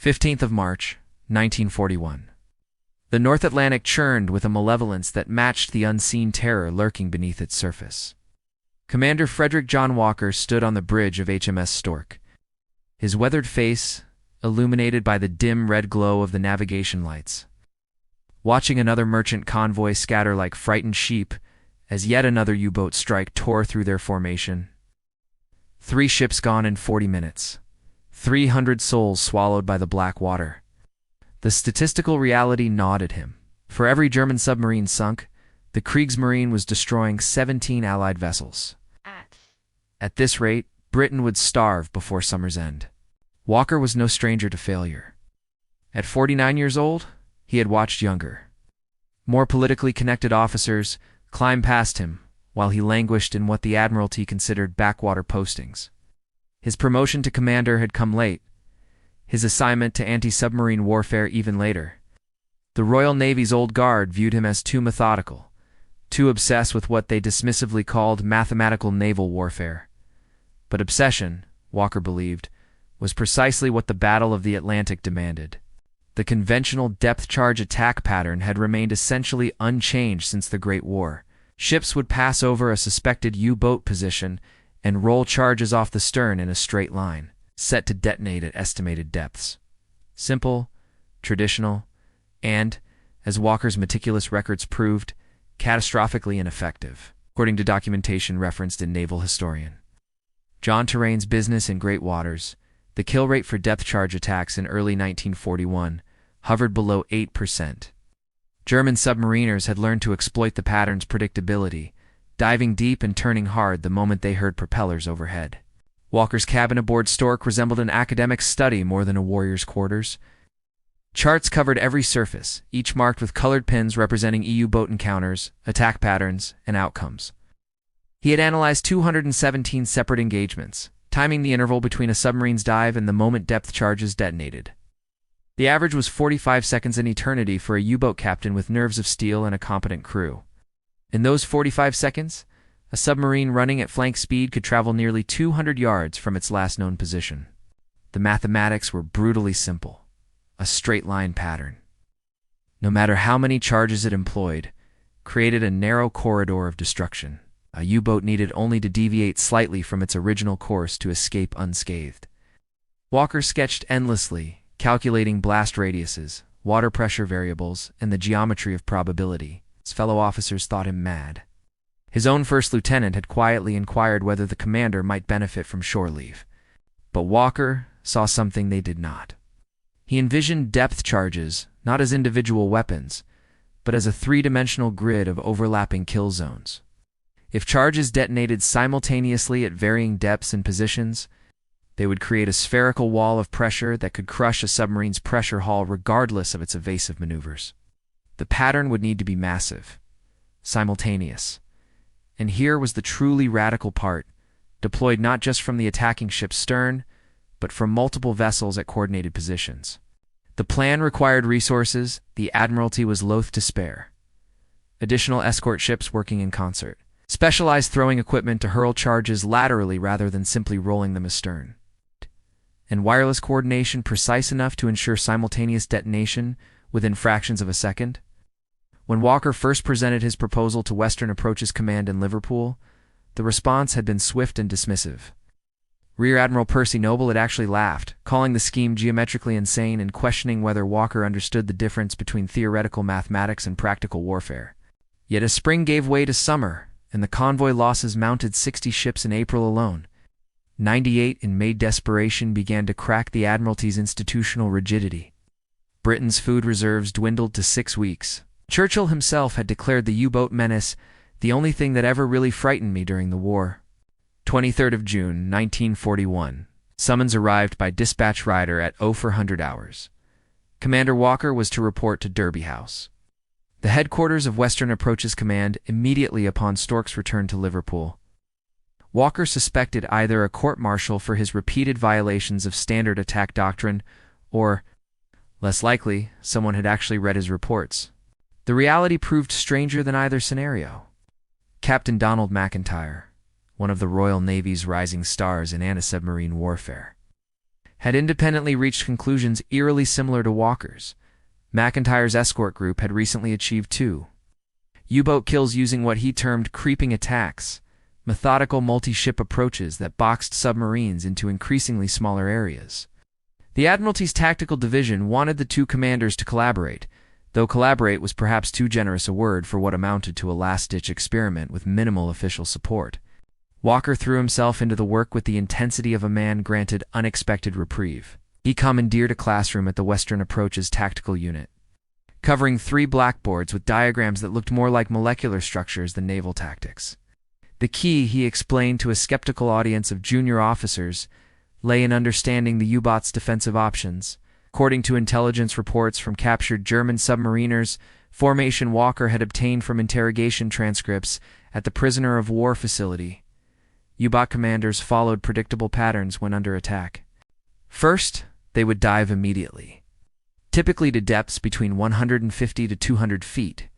15th of March, 1941. The North Atlantic churned with a malevolence that matched the unseen terror lurking beneath its surface. Commander Frederick John Walker stood on the bridge of HMS Stork, his weathered face illuminated by the dim red glow of the navigation lights, watching another merchant convoy scatter like frightened sheep as yet another U-boat strike tore through their formation. 3 ships gone in 40 minutes. 300 souls swallowed by the black water. The statistical reality gnawed at him. For every German submarine sunk, the Kriegsmarine was destroying 17 Allied vessels. At this rate, Britain would starve before summer's end. Walker was no stranger to failure. At 49 years old, he had watched younger, more politically connected officers climb past him while he languished in what the Admiralty considered backwater postings. His promotion to commander had come late, his assignment to anti-submarine warfare even later. The Royal Navy's old guard viewed him as too methodical, too obsessed with what they dismissively called mathematical naval warfare. But obsession, Walker believed, was precisely what the Battle of the Atlantic demanded. The conventional depth-charge attack pattern had remained essentially unchanged since the Great War. Ships would pass over a suspected U-boat position and roll charges off the stern in a straight line, set to detonate at estimated depths. Simple, traditional, and, as Walker's meticulous records proved, catastrophically ineffective, according to documentation referenced in Naval Historian. John Terrain's Business in Great Waters, the kill rate for depth-charge attacks in early 1941 hovered below 8%. German submariners had learned to exploit the pattern's predictability, diving deep and turning hard the moment they heard propellers overhead. Walker's cabin aboard Stork resembled an academic study more than a warrior's quarters. Charts covered every surface, each marked with colored pins representing EU boat encounters, attack patterns, and outcomes. He had analyzed 217 separate engagements, timing the interval between a submarine's dive and the moment depth charges detonated. The average was 45 seconds an eternity for a U-boat captain with nerves of steel and a competent crew. In those 45 seconds, a submarine running at flank speed could travel nearly 200 yards from its last known position. The mathematics were brutally simple, a straight-line pattern. No matter how many charges it employed, created a narrow corridor of destruction. A U-boat needed only to deviate slightly from its original course to escape unscathed. Walker sketched endlessly, calculating blast radiuses, water pressure variables, and the geometry of probability. His fellow officers thought him mad. His own first lieutenant had quietly inquired whether the commander might benefit from shore leave. But Walker saw something they did not. He envisioned depth charges not as individual weapons, but as a three-dimensional grid of overlapping kill zones. If charges detonated simultaneously at varying depths and positions, they would create a spherical wall of pressure that could crush a submarine's pressure hull regardless of its evasive maneuvers. The pattern would need to be massive, simultaneous. And here was the truly radical part, deployed not just from the attacking ship's stern, but from multiple vessels at coordinated positions. The plan required resources the Admiralty was loath to spare. Additional escort ships working in concert. Specialized throwing equipment to hurl charges laterally rather than simply rolling them astern. And wireless coordination precise enough to ensure simultaneous detonation within fractions of a second. When Walker first presented his proposal to Western Approaches Command in Liverpool, the response had been swift and dismissive. Rear Admiral Percy Noble had actually laughed, calling the scheme geometrically insane and questioning whether Walker understood the difference between theoretical mathematics and practical warfare. Yet as spring gave way to summer, and the convoy losses mounted 60 ships in April alone, 98 in May desperation began to crack the Admiralty's institutional rigidity. Britain's food reserves dwindled to 6 weeks. Churchill himself had declared the U-boat menace the only thing that ever really frightened me during the war. 23rd of June, 1941. Summons arrived by dispatch rider at 0400 hours. Commander Walker was to report to Derby House, the headquarters of Western Approaches Command, immediately upon Stork's return to Liverpool. Walker suspected either a court-martial for his repeated violations of standard attack doctrine, or, less likely, someone had actually read his reports. The reality proved stranger than either scenario. Captain Donald McIntyre, one of the Royal Navy's rising stars in anti-submarine warfare, had independently reached conclusions eerily similar to Walker's. McIntyre's escort group had recently achieved two U-boat kills using what he termed creeping attacks, methodical multi-ship approaches that boxed submarines into increasingly smaller areas. The Admiralty's Tactical Division wanted the two commanders to collaborate, though collaborate was perhaps too generous a word for what amounted to a last-ditch experiment with minimal official support. Walker threw himself into the work with the intensity of a man granted unexpected reprieve. He commandeered a classroom at the Western Approach's tactical unit, covering 3 blackboards with diagrams that looked more like molecular structures than naval tactics. The key, he explained to a skeptical audience of junior officers, lay in understanding the U-boat's defensive options. According to intelligence reports from captured German submariners, formation Walker had obtained from interrogation transcripts at the prisoner of war facility, U-boat commanders followed predictable patterns when under attack. First, they would dive immediately, typically to depths between 150 to 200 feet,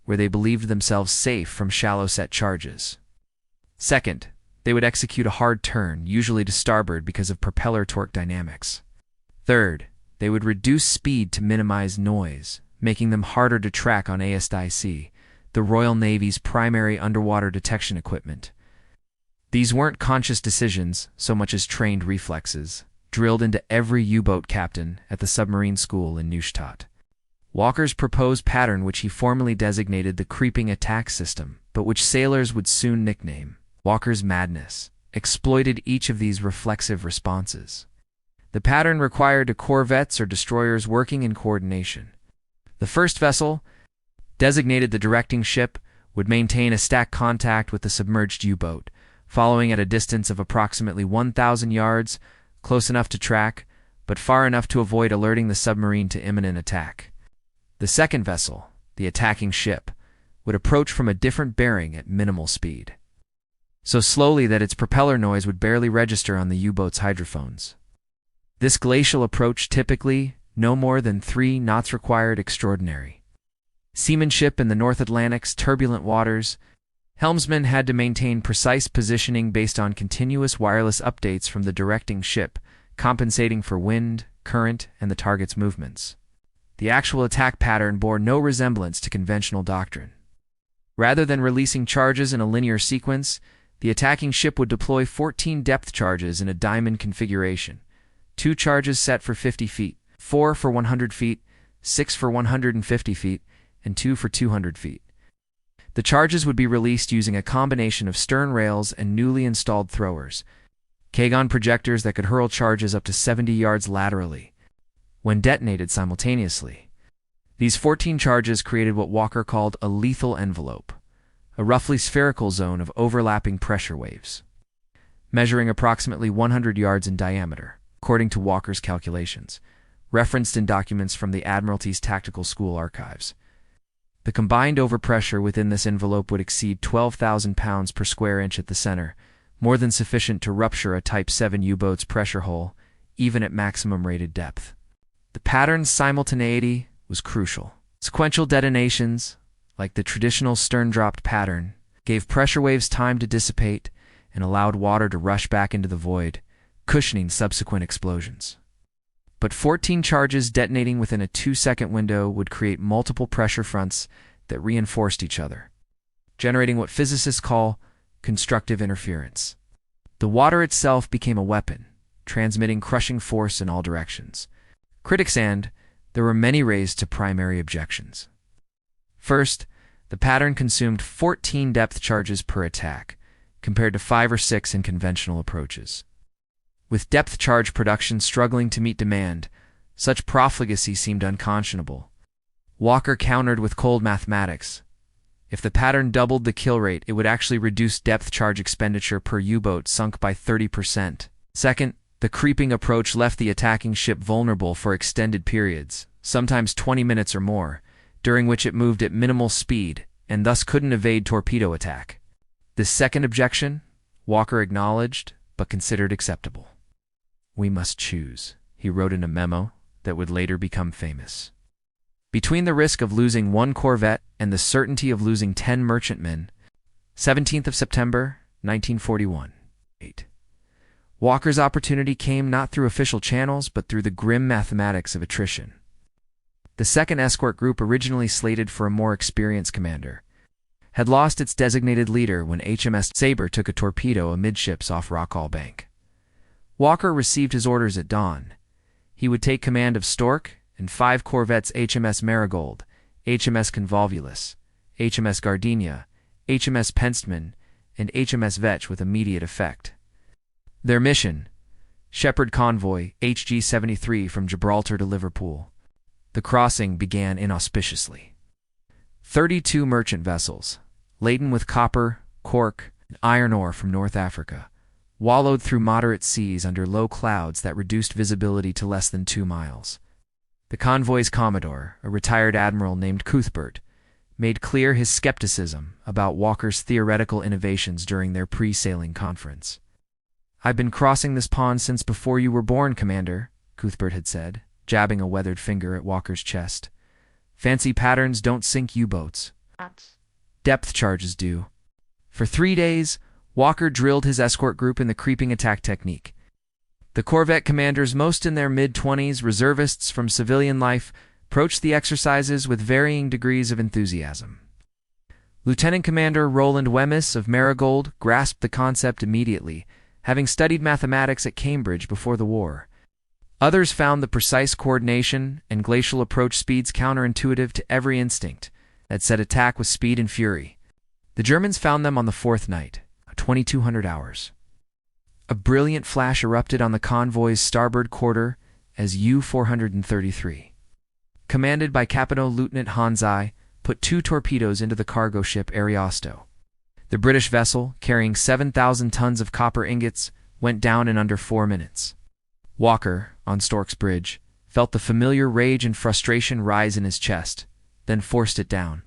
where they believed themselves safe from shallow-set charges. Second, they would execute a hard turn, usually to starboard because of propeller torque dynamics. Third, they would reduce speed to minimize noise, making them harder to track on ASDIC, the Royal Navy's primary underwater detection equipment. These weren't conscious decisions so much as trained reflexes, drilled into every U-boat captain at the submarine school in Neustadt. Walker's proposed pattern, which he formally designated the creeping attack system, but which sailors would soon nickname Walker's Madness, exploited each of these reflexive responses. The pattern required corvettes or destroyers working in coordination. The first vessel, designated the directing ship, would maintain a stack contact with the submerged U-boat, following at a distance of approximately 1,000 yards, close enough to track, but far enough to avoid alerting the submarine to imminent attack. The second vessel, the attacking ship, would approach from a different bearing at minimal speed, so slowly that its propeller noise would barely register on the U-boat's hydrophones. This glacial approach, typically no more than 3 knots required, extraordinary seamanship in the North Atlantic's turbulent waters. Helmsmen had to maintain precise positioning based on continuous wireless updates from the directing ship, compensating for wind, current, and the target's movements. The actual attack pattern bore no resemblance to conventional doctrine. Rather than releasing charges in a linear sequence, the attacking ship would deploy 14 depth charges in a diamond configuration, 2 charges set for 50 feet, 4 for 100 feet, 6 for 150 feet, and 2 for 200 feet. The charges would be released using a combination of stern rails and newly installed throwers, Kagon projectors that could hurl charges up to 70 yards laterally, when detonated simultaneously. These 14 charges created what Walker called a lethal envelope, a roughly spherical zone of overlapping pressure waves, measuring approximately 100 yards in diameter, according to Walker's calculations, referenced in documents from the Admiralty's Tactical School archives. The combined overpressure within this envelope would exceed 12,000 pounds per square inch at the center, more than sufficient to rupture a Type 7 U-boat's pressure hole, even at maximum rated depth. The pattern's simultaneity was crucial. Sequential detonations, like the traditional stern-dropped pattern, gave pressure waves time to dissipate and allowed water to rush back into the void, cushioning subsequent explosions. But 14 charges detonating within a 2-second window would create multiple pressure fronts that reinforced each other, generating what physicists call constructive interference. The water itself became a weapon, transmitting crushing force in all directions. Critics and there were many raised to primary objections. First, the pattern consumed 14 depth charges per attack, compared to 5 or 6 in conventional approaches. With depth charge production struggling to meet demand, such profligacy seemed unconscionable. Walker countered with cold mathematics. If the pattern doubled the kill rate, it would actually reduce depth charge expenditure per U-boat sunk by 30%. Second, the creeping approach left the attacking ship vulnerable for extended periods, sometimes 20 minutes or more, during which it moved at minimal speed and thus couldn't evade torpedo attack. This second objection, Walker acknowledged but considered acceptable. "We must choose," he wrote in a memo that would later become famous, "between the risk of losing 1 corvette and the certainty of losing 10 merchantmen." 17th of September, 1941. 8. Walker's opportunity came not through official channels, but through the grim mathematics of attrition. The second escort group, originally slated for a more experienced commander, had lost its designated leader when HMS Sabre took a torpedo amidships off Rockall Bank. Walker received his orders at dawn. He would take command of Stork and 5 corvettes: HMS Marigold, HMS Convolvulus, HMS Gardenia, HMS Penstman, and HMS Vetch with immediate effect. Their mission: shepherd convoy HG-73 from Gibraltar to Liverpool. The crossing began inauspiciously. 32 merchant vessels, laden with copper, cork, and iron ore from North Africa, wallowed through moderate seas under low clouds that reduced visibility to less than 2 miles. The convoy's commodore, a retired admiral named Cuthbert, made clear his skepticism about Walker's theoretical innovations during their pre-sailing conference. "I've been crossing this pond since before you were born, Commander," Cuthbert had said, jabbing a weathered finger at Walker's chest. "Fancy patterns don't sink U-boats. Depth charges do." For 3 days, Walker drilled his escort group in the creeping attack technique. The corvette commanders, most in their mid-20s, reservists from civilian life, approached the exercises with varying degrees of enthusiasm. Lieutenant Commander Roland Wemyss of Marigold grasped the concept immediately, having studied mathematics at Cambridge before the war. Others found the precise coordination and glacial approach speeds counterintuitive to every instinct that said attack with speed and fury. The Germans found them on the 4th night, 2200 hours. A brilliant flash erupted on the convoy's starboard quarter as U-433, commanded by Captain-Lieutenant Hanzai, put 2 torpedoes into the cargo ship Ariosto. The British vessel, carrying 7,000 tons of copper ingots, went down in under 4 minutes. Walker, on Stork's bridge, felt the familiar rage and frustration rise in his chest, then forced it down.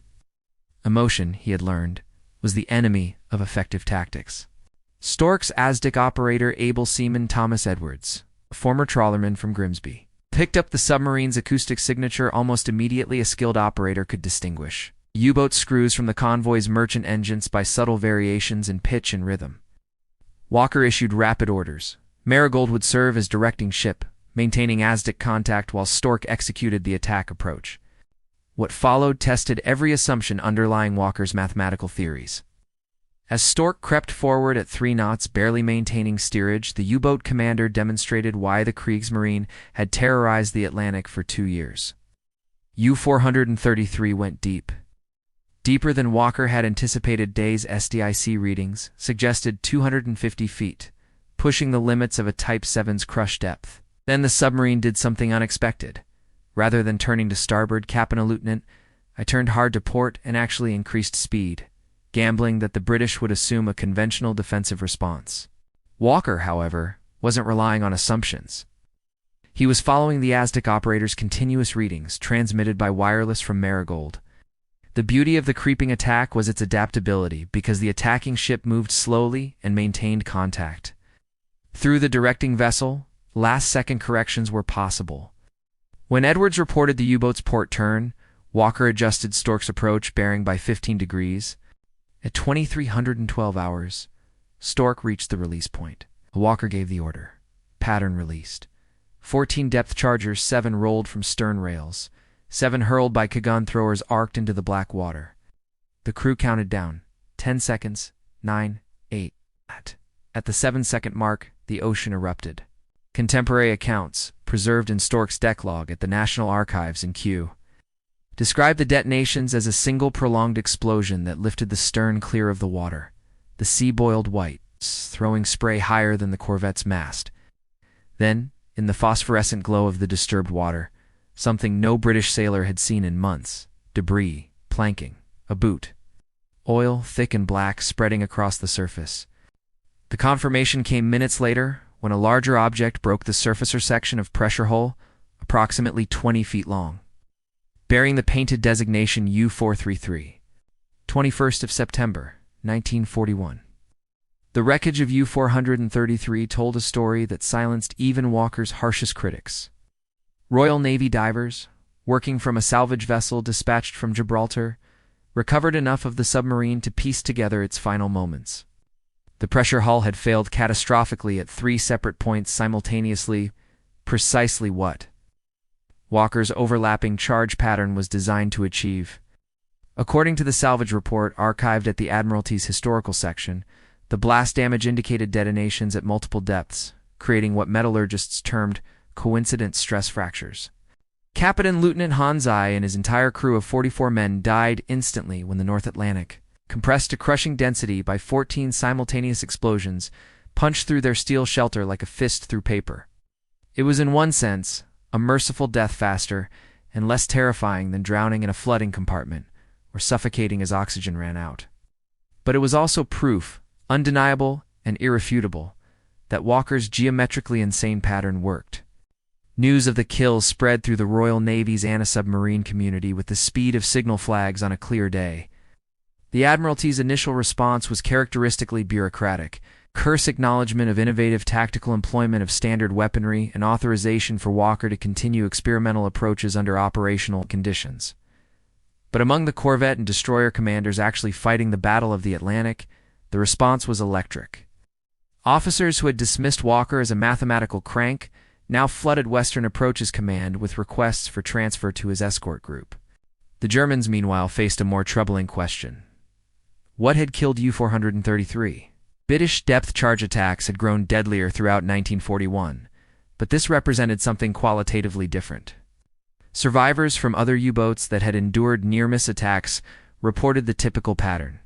Emotion, he had learned, was the enemy of effective tactics. Stork's ASDIC operator, able seaman Thomas Edwards, a former trawlerman from Grimsby, picked up the submarine's acoustic signature almost immediately. A skilled operator could distinguish U-boat screws from the convoy's merchant engines by subtle variations in pitch and rhythm. Walker issued rapid orders. Marigold would serve as directing ship, maintaining ASDIC contact while Stork executed the attack approach. What followed tested every assumption underlying Walker's mathematical theories. As Stork crept forward at 3 knots, barely maintaining steerage, the U-boat commander demonstrated why the Kriegsmarine had terrorized the Atlantic for 2 years. U-433 went deep. Deeper than Walker had anticipated. Day's SDIC readings suggested 250 feet, pushing the limits of a Type 7's crush depth. Then the submarine did something unexpected. Rather than turning to starboard, Captain-Lieutenant, I turned hard to port and actually increased speed, gambling that the British would assume a conventional defensive response. Walker, however, wasn't relying on assumptions. He was following the ASDIC operator's continuous readings, transmitted by wireless from Marigold. The beauty of the creeping attack was its adaptability, because the attacking ship moved slowly and maintained contact. Through the directing vessel, last-second corrections were possible. When Edwards reported the U-boat's port turn, Walker adjusted Stork's approach bearing by 15 degrees. At 2312 hours, Stork reached the release point. Walker gave the order. Pattern released. 14 depth chargers, 7 rolled from stern rails. 7 hurled by Kagun throwers arced into the black water. The crew counted down. 10 seconds. 9, 8. At the 7-second mark, the ocean erupted. Contemporary accounts, preserved in Stork's deck log at the National Archives in Kew, describe the detonations as a single prolonged explosion that lifted the stern clear of the water. The sea boiled white, throwing spray higher than the corvette's mast. Then, in the phosphorescent glow of the disturbed water, something no British sailor had seen in months: debris, planking, a boot. Oil, thick and black, spreading across the surface. The confirmation came minutes later, when a larger object broke the surfacer section of pressure hull, approximately 20 feet long, bearing the painted designation U-433. 21st of September, 1941. The wreckage of U-433 told a story that silenced even Walker's harshest critics. Royal Navy divers, working from a salvage vessel dispatched from Gibraltar, recovered enough of the submarine to piece together its final moments. The pressure hull had failed catastrophically at 3 separate points simultaneously. Precisely what Walker's overlapping charge pattern was designed to achieve. According to the salvage report archived at the Admiralty's historical section, the blast damage indicated detonations at multiple depths, creating what metallurgists termed coincident stress fractures. Captain Lieutenant Hanzai and his entire crew of 44 men died instantly when the North Atlantic, compressed to crushing density by 14 simultaneous explosions, punched through their steel shelter like a fist through paper. It was in one sense a merciful death, faster and less terrifying than drowning in a flooding compartment or suffocating as oxygen ran out. But it was also proof, undeniable and irrefutable, that Walker's geometrically insane pattern worked. News of the kills spread through the Royal Navy's anti-submarine community with the speed of signal flags on a clear day. The Admiralty's initial response was characteristically bureaucratic: terse acknowledgement of innovative tactical employment of standard weaponry and authorization for Walker to continue experimental approaches under operational conditions. But among the corvette and destroyer commanders actually fighting the Battle of the Atlantic, the response was electric. Officers who had dismissed Walker as a mathematical crank now flooded Western Approach's command with requests for transfer to his escort group. The Germans, meanwhile, faced a more troubling question. What had killed U-433? British depth charge attacks had grown deadlier throughout 1941, but this represented something qualitatively different. Survivors from other U-boats that had endured near-miss attacks reported the typical pattern: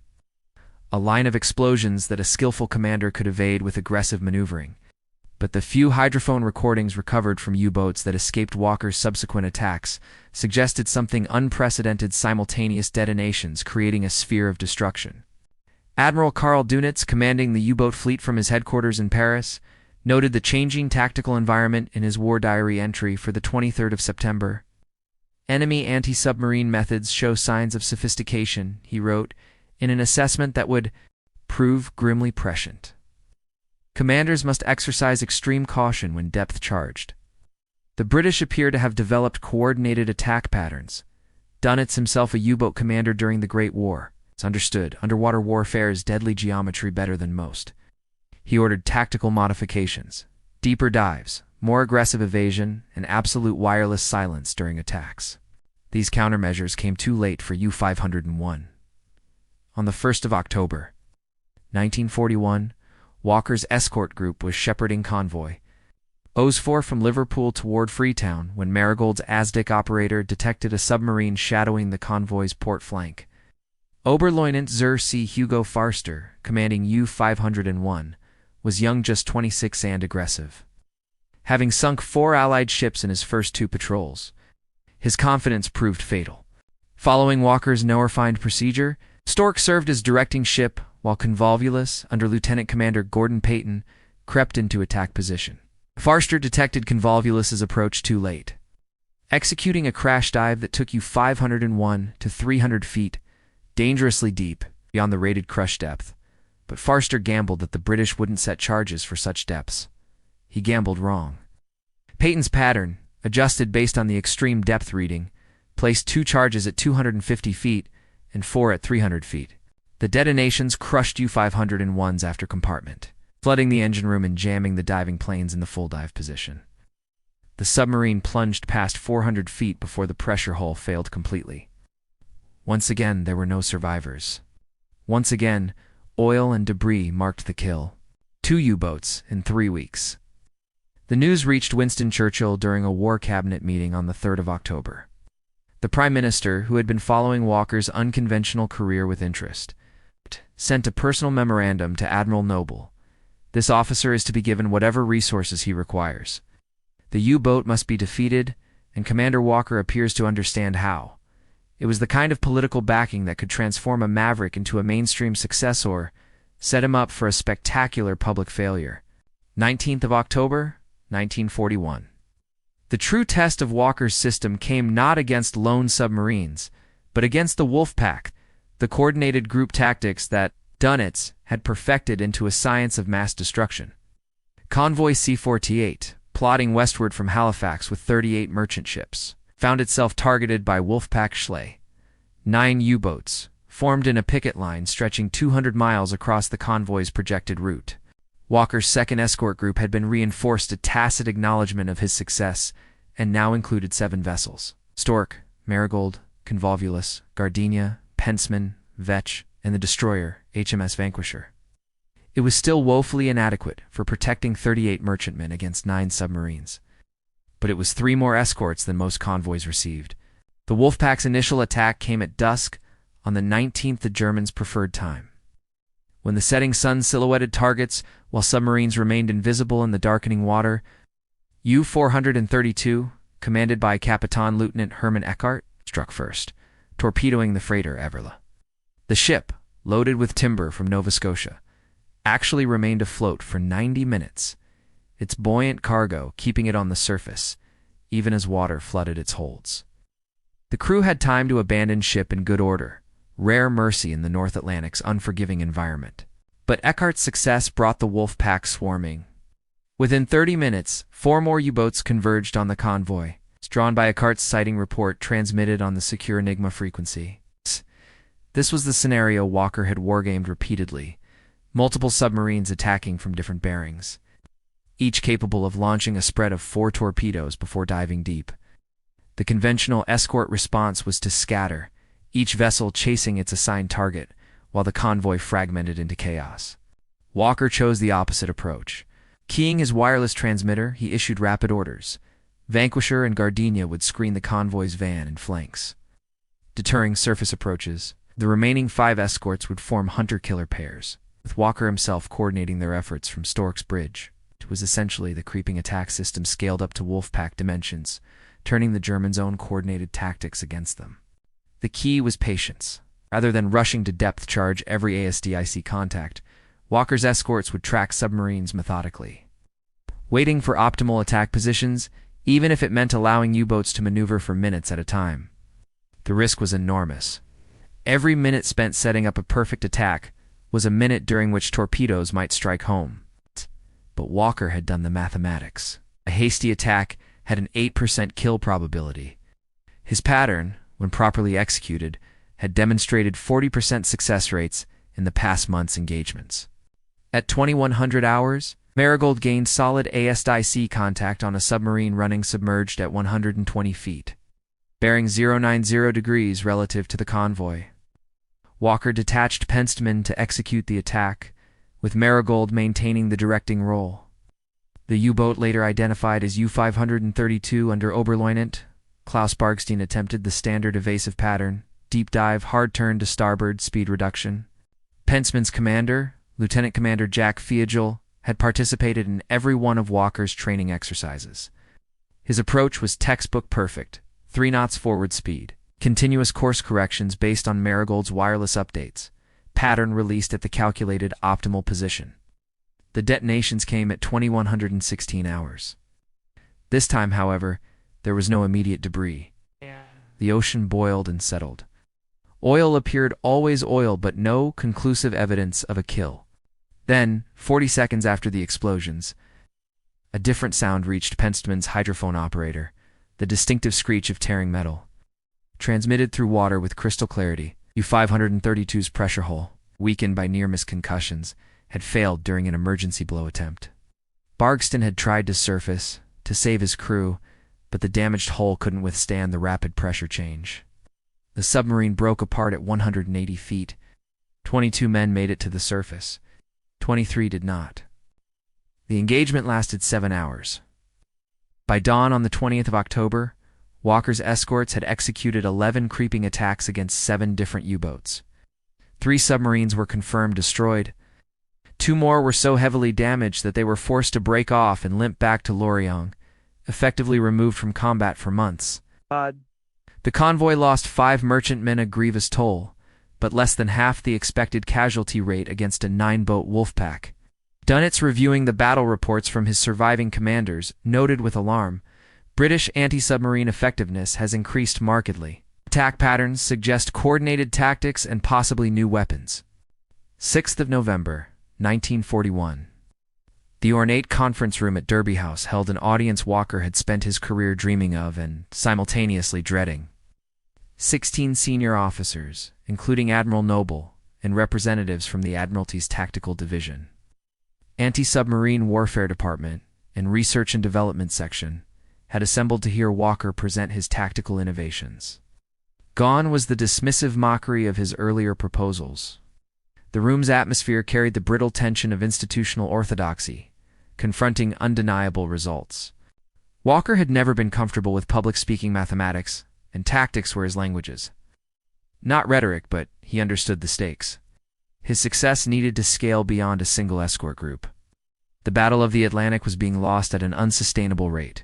a line of explosions that a skillful commander could evade with aggressive maneuvering. But the few hydrophone recordings recovered from U-boats that escaped Walker's subsequent attacks suggested something: unprecedented simultaneous detonations creating a sphere of destruction. Admiral Karl Dönitz, commanding the U-boat fleet from his headquarters in Paris, noted the changing tactical environment in his war diary entry for the 23rd of September. Enemy anti-submarine methods show signs of sophistication, he wrote, in an assessment that would prove grimly prescient. Commanders must exercise extreme caution when depth charged. The British appear to have developed coordinated attack patterns. Dönitz, himself a U-boat commander during the Great War, understood underwater warfare's deadly geometry better than most. He ordered tactical modifications, deeper dives, more aggressive evasion, and absolute wireless silence during attacks. These countermeasures came too late for U-501. On the 1st of October, 1941, Walker's escort group was shepherding convoy OS-4 from Liverpool toward Freetown when Marigold's ASDIC operator detected a submarine shadowing the convoy's port flank. Oberleutnant Sir C. Hugo Farster, commanding U-501, was young, just 26, and aggressive. Having sunk 4 Allied ships in his first 2 patrols, his confidence proved fatal. Following Walker's no-refined procedure, Stork served as directing ship, while Convolvulus, under Lieutenant Commander Gordon Peyton, crept into attack position. Farster detected Convolvulus's approach too late. Executing a crash dive that took U-501 to 300 feet, dangerously deep, beyond the rated crush depth, but Farster gambled that the British wouldn't set charges for such depths. He gambled wrong. Peyton's pattern, adjusted based on the extreme depth reading, placed 2 charges at 250 feet and 4 at 300 feet. The detonations crushed U-501's after compartment, flooding the engine room and jamming the diving planes in the full dive position. The submarine plunged past 400 feet before the pressure hull failed completely. Once again, there were no survivors. Once again, oil and debris marked the kill. 2 U-boats in 3 weeks. The news reached Winston Churchill during a War Cabinet meeting on the 3rd of October. The Prime Minister, who had been following Walker's unconventional career with interest, sent a personal memorandum to Admiral Noble. This officer is to be given whatever resources he requires. The U-boat must be defeated, and Commander Walker appears to understand how. It was the kind of political backing that could transform a maverick into a mainstream success or set him up for a spectacular public failure. 19th of October, 1941. The true test of Walker's system came not against lone submarines, but against the wolf pack, the coordinated group tactics that Dönitz had perfected into a science of mass destruction. Convoy C-48, plodding westward from Halifax with 38 merchant ships, found itself targeted by Wolfpack Schley. 9 U-boats, formed in a picket line stretching 200 miles across the convoy's projected route. Walker's second escort group had been reinforced, a tacit acknowledgement of his success, and now included 7 vessels: Stork, Marigold, Convolvulus, Gardenia, Pensman, Vetch, and the destroyer, HMS Vanquisher. It was still woefully inadequate for protecting 38 merchantmen against 9 submarines. But it was 3 more escorts than most convoys received. The Wolfpack's initial attack came at dusk on the 19th, the Germans' preferred time. When the setting sun silhouetted targets while submarines remained invisible in the darkening water, U-432, commanded by Capitan Lieutenant Hermann Eckart, struck first, torpedoing the freighter Everla. The ship, loaded with timber from Nova Scotia, actually remained afloat for 90 minutes, its buoyant cargo keeping it on the surface, even as water flooded its holds. The crew had time to abandon ship in good order, rare mercy in the North Atlantic's unforgiving environment. But Eckart's success brought the Wolfpack swarming. Within 30 minutes, 4 more U-boats converged on the convoy, drawn by Eckart's sighting report transmitted on the secure Enigma frequency. This was the scenario Walker had wargamed repeatedly, multiple submarines attacking from different bearings, each capable of launching a spread of 4 torpedoes before diving deep. The conventional escort response was to scatter, each vessel chasing its assigned target, while the convoy fragmented into chaos. Walker chose the opposite approach. Keying his wireless transmitter, he issued rapid orders. Vanquisher and Gardenia would screen the convoy's van and flanks. Deterring surface approaches, the remaining 5 escorts would form hunter-killer pairs, with Walker himself coordinating their efforts from Stork's Bridge. It was essentially the creeping attack system scaled up to Wolfpack dimensions, turning the Germans' own coordinated tactics against them. The key was patience. Rather than rushing to depth charge every ASDIC contact, Walker's escorts would track submarines methodically, waiting for optimal attack positions, even if it meant allowing U-boats to maneuver for minutes at a time. The risk was enormous. Every minute spent setting up a perfect attack was a minute during which torpedoes might strike home. But Walker had done the mathematics. A hasty attack had an 8% kill probability. His pattern, when properly executed, had demonstrated 40% success rates in the past month's engagements. At 2100 hours, Marigold gained solid ASDIC contact on a submarine running submerged at 120 feet, bearing 090 degrees relative to the convoy. Walker detached Pensman to execute the attack, with Marigold maintaining the directing role. The U-boat, later identified as U-532 under Oberleutnant Klaus Bargstein, attempted the standard evasive pattern: deep dive, hard turn to starboard, speed reduction. Pensman's commander, Lieutenant Commander Jack Fiegel, had participated in every one of Walker's training exercises. His approach was textbook perfect: 3 knots forward speed, continuous course corrections based on Marigold's wireless updates, pattern released at the calculated optimal position. The detonations came at 2116 hours. This time, however, there was no immediate debris. The ocean boiled and settled. Oil appeared, always oil, but no conclusive evidence of a kill. Then, 40 seconds after the explosions, a different sound reached Pensman's hydrophone operator, the distinctive screech of tearing metal. Transmitted through water with crystal clarity, U-532's pressure hull, weakened by near-miss concussions, had failed during an emergency blow attempt. Bargstein had tried to surface, to save his crew, but the damaged hull couldn't withstand the rapid pressure change. The submarine broke apart at 180 feet. 22 men made it to the surface. 23 did not. The engagement lasted 7 hours. By dawn on the 20th of October, Walker's escorts had executed 11 creeping attacks against 7 different U-boats. 3 submarines were confirmed destroyed. 2 more were so heavily damaged that they were forced to break off and limp back to Lorient, effectively removed from combat for months. The convoy lost 5 merchantmen, a grievous toll, but less than half the expected casualty rate against a 9-boat Wolfpack. Dunitz, reviewing the battle reports from his surviving commanders, noted with alarm, British anti-submarine effectiveness has increased markedly. Attack patterns suggest coordinated tactics and possibly new weapons. 6th of November, 1941. The ornate conference room at Derby House held an audience Walker had spent his career dreaming of and simultaneously dreading. 16 senior officers, including Admiral Noble, and representatives from the Admiralty's Tactical Division, Anti-Submarine Warfare Department, and Research and Development Section, had assembled to hear Walker present his tactical innovations. Gone was the dismissive mockery of his earlier proposals. The room's atmosphere carried the brittle tension of institutional orthodoxy, confronting undeniable results. Walker had never been comfortable with public-speaking mathematics, and tactics were his languages. Not rhetoric, but he understood the stakes. His success needed to scale beyond a single escort group. The Battle of the Atlantic was being lost at an unsustainable rate.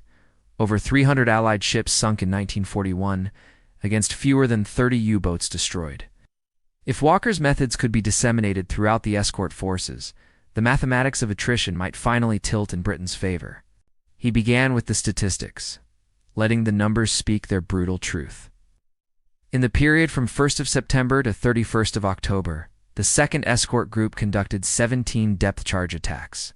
Over 300 Allied ships sunk in 1941, against fewer than 30 U-boats destroyed. If Walker's methods could be disseminated throughout the escort forces, the mathematics of attrition might finally tilt in Britain's favor. He began with the statistics, letting the numbers speak their brutal truth. In the period from 1st of September to 31st of October, the 2nd Escort Group conducted 17 depth charge attacks.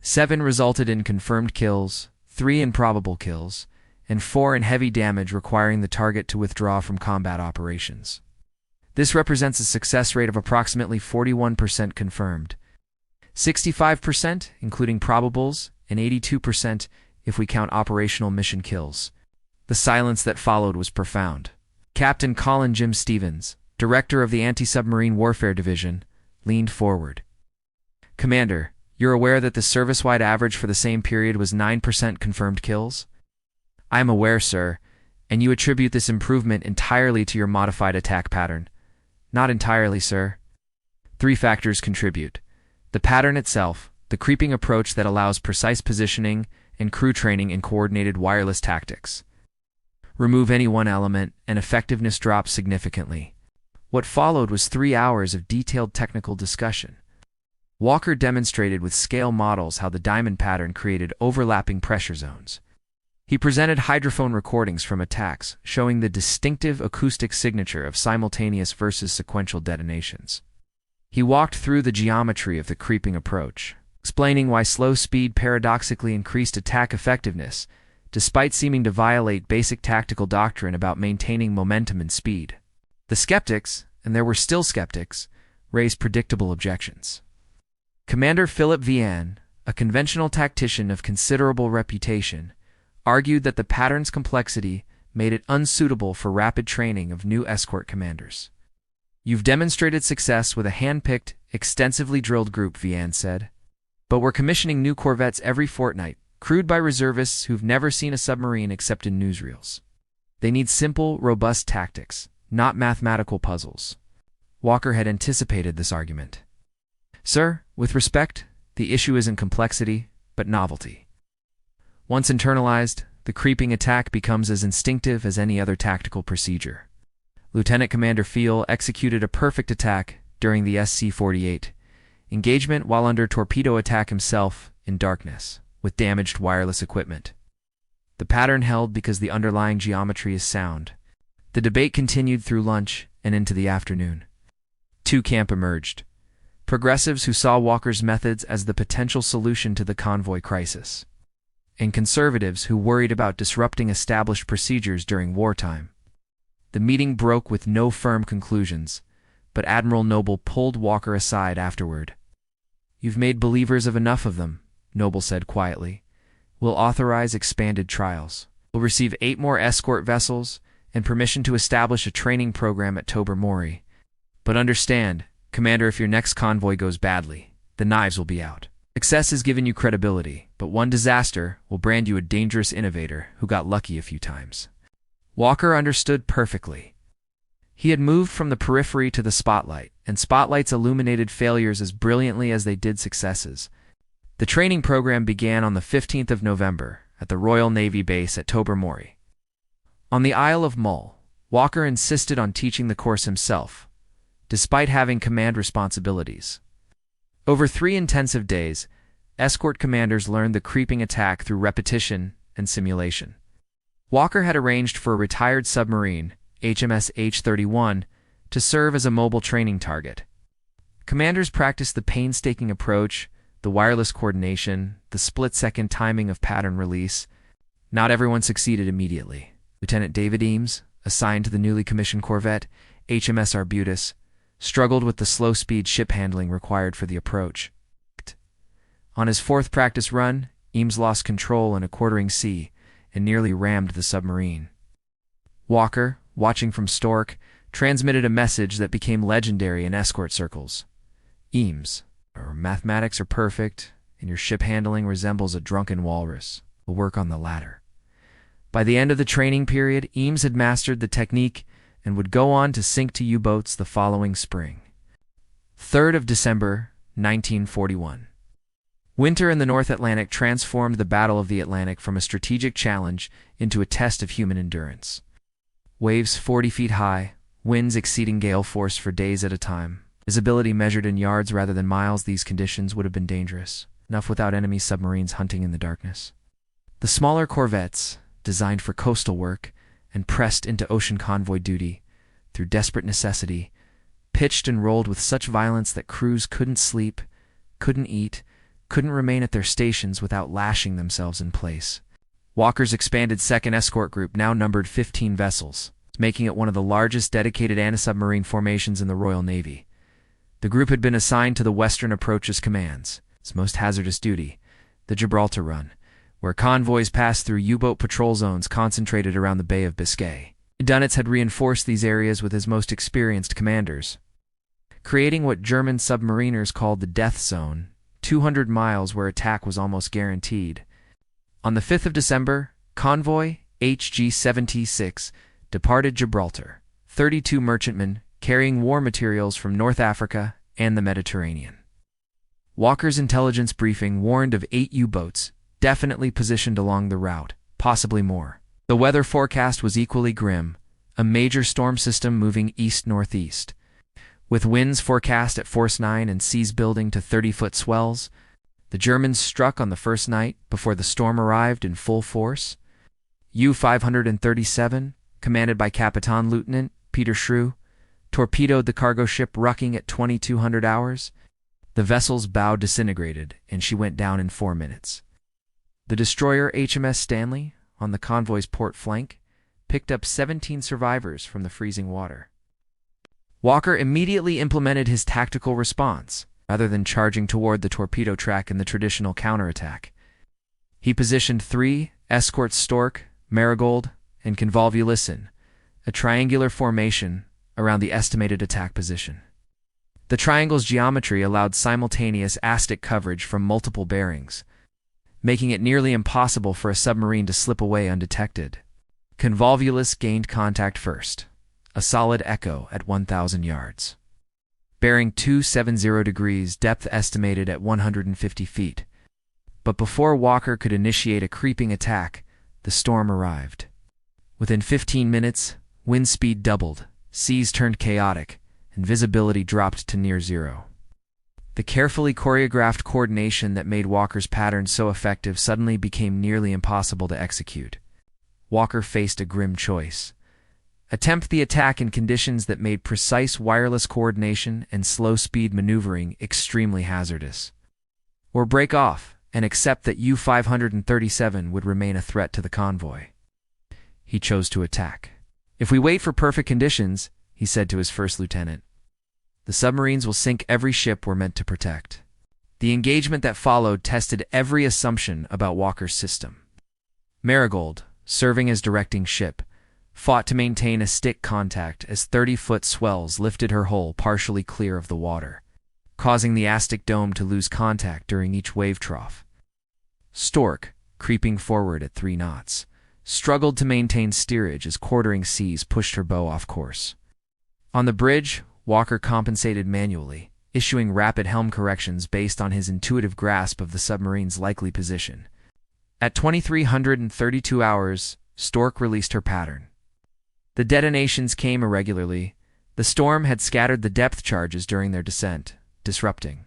7 resulted in confirmed kills, 3 in probable kills, and 4 in heavy damage requiring the target to withdraw from combat operations. This represents a success rate of approximately 41% confirmed, 65% including probables, and 82% if we count operational mission kills. The silence that followed was profound. Captain Colin Jim Stevens, director of the Anti-Submarine Warfare Division, leaned forward. "Commander, you're aware that the service-wide average for the same period was 9% confirmed kills?" "I am aware, sir, and you attribute this improvement entirely to your modified attack pattern." "Not entirely, sir. 3 factors contribute. The pattern itself, the creeping approach that allows precise positioning, and crew training in coordinated wireless tactics. Remove any one element, and effectiveness drops significantly." What followed was 3 hours of detailed technical discussion. Walker demonstrated with scale models how the diamond pattern created overlapping pressure zones. He presented hydrophone recordings from attacks, showing the distinctive acoustic signature of simultaneous versus sequential detonations. He walked through the geometry of the creeping approach, explaining why slow speed paradoxically increased attack effectiveness, despite seeming to violate basic tactical doctrine about maintaining momentum and speed. The skeptics, and there were still skeptics, raised predictable objections. Commander Philip Vian, a conventional tactician of considerable reputation, argued that the pattern's complexity made it unsuitable for rapid training of new escort commanders. "You've demonstrated success with a hand-picked, extensively drilled group," Vian said. "But we're commissioning new corvettes every fortnight, crewed by reservists who've never seen a submarine except in newsreels. They need simple, robust tactics, not mathematical puzzles." Walker had anticipated this argument. "Sir, with respect, the issue isn't complexity, but novelty. Once internalized, the creeping attack becomes as instinctive as any other tactical procedure. Lieutenant Commander Fiel executed a perfect attack during the SC-48 engagement while under torpedo attack himself in darkness, with damaged wireless equipment. The pattern held because the underlying geometry is sound." The debate continued through lunch and into the afternoon. 2 camps emerged: progressives who saw Walker's methods as the potential solution to the convoy crisis, and conservatives who worried about disrupting established procedures during wartime. The meeting broke with no firm conclusions, but Admiral Noble pulled Walker aside afterward. "You've made believers of enough of them," Noble said quietly. "We'll authorize expanded trials. We'll receive 8 more escort vessels and permission to establish a training program at Tobermory. But understand, Commander, if your next convoy goes badly, the knives will be out. Success has given you credibility, but one disaster will brand you a dangerous innovator who got lucky a few times." Walker understood perfectly. He had moved from the periphery to the spotlight, and spotlights illuminated failures as brilliantly as they did successes. The training program began on the 15th of November at the Royal Navy base at Tobermory. On the Isle of Mull, Walker insisted on teaching the course himself, despite having command responsibilities. Over 3 intensive days, escort commanders learned the creeping attack through repetition and simulation. Walker had arranged for a retired submarine, HMS H-31, to serve as a mobile training target. Commanders practiced the painstaking approach, the wireless coordination, the split-second timing of pattern release. Not everyone succeeded immediately. Lieutenant David Eames, assigned to the newly commissioned corvette, HMS Arbutus, struggled with the slow-speed ship handling required for the approach. On his fourth practice run, Eames lost control in a quartering sea and nearly rammed the submarine. Walker, watching from Stork, transmitted a message that became legendary in escort circles. Eames, your mathematics are perfect, and your ship handling resembles a drunken walrus. We'll work on the latter. By the end of the training period, Eames had mastered the technique and would go on to sink to U-boats the following spring. 3rd of December, 1941. Winter in the North Atlantic transformed the Battle of the Atlantic from a strategic challenge into a test of human endurance. Waves 40 feet high, winds exceeding gale force for days at a time, visibility measured in yards rather than miles. These conditions would have been dangerous enough without enemy submarines hunting in the darkness. The smaller corvettes, designed for coastal work and pressed into ocean convoy duty through desperate necessity, pitched and rolled with such violence that crews couldn't sleep, couldn't eat, couldn't remain at their stations without lashing themselves in place. Walker's expanded 2nd Escort Group now numbered 15 vessels, making it one of the largest dedicated anti-submarine formations in the Royal Navy. The group had been assigned to the Western Approaches Commands, its most hazardous duty, the Gibraltar Run, where convoys passed through U-boat patrol zones concentrated around the Bay of Biscay. Dönitz had reinforced these areas with his most experienced commanders, creating what German submariners called the Death Zone, 200 miles where attack was almost guaranteed. On the 5th of December, convoy HG-76 departed Gibraltar, 32 merchantmen carrying war materials from North Africa and the Mediterranean. Walker's intelligence briefing warned of 8 U-boats definitely positioned along the route, possibly more. The weather forecast was equally grim, a major storm system moving east-northeast. With winds forecast at force 9 and seas building to 30-foot swells, the Germans struck on the first night before the storm arrived in full force. U-537, commanded by Capitan Lieutenant Peter Shrew, torpedoed the cargo ship Rucking at 2200 hours. The vessel's bow disintegrated, and she went down in 4 minutes. The destroyer HMS Stanley, on the convoy's port flank, picked up 17 survivors from the freezing water. Walker immediately implemented his tactical response, rather than charging toward the torpedo track in the traditional counterattack. He positioned 3 escorts Stork, Marigold, and Convolvulus, a triangular formation around the estimated attack position. The triangle's geometry allowed simultaneous ASTIC coverage from multiple bearings, making it nearly impossible for a submarine to slip away undetected. Convolvulus gained contact first, a solid echo at 1,000 yards. Bearing 270 degrees, depth estimated at 150 feet. But before Walker could initiate a creeping attack, the storm arrived. Within 15 minutes, wind speed doubled, seas turned chaotic, and visibility dropped to near zero. The carefully choreographed coordination that made Walker's pattern so effective suddenly became nearly impossible to execute. Walker faced a grim choice: attempt the attack in conditions that made precise wireless coordination and slow-speed maneuvering extremely hazardous, or break off and accept that U-537 would remain a threat to the convoy. He chose to attack. "If we wait for perfect conditions," he said to his first lieutenant, "the submarines will sink every ship we're meant to protect." The engagement that followed tested every assumption about Walker's system. Marigold, serving as directing ship, fought to maintain a stick contact as 30-foot swells lifted her hull partially clear of the water, causing the ASTIC dome to lose contact during each wave trough. Stork, creeping forward at 3 knots, struggled to maintain steerage as quartering seas pushed her bow off course. On the bridge, Walker compensated manually, issuing rapid helm corrections based on his intuitive grasp of the submarine's likely position. At 2332 hours, Stork released her pattern. The detonations came irregularly. The storm had scattered the depth charges during their descent, disrupting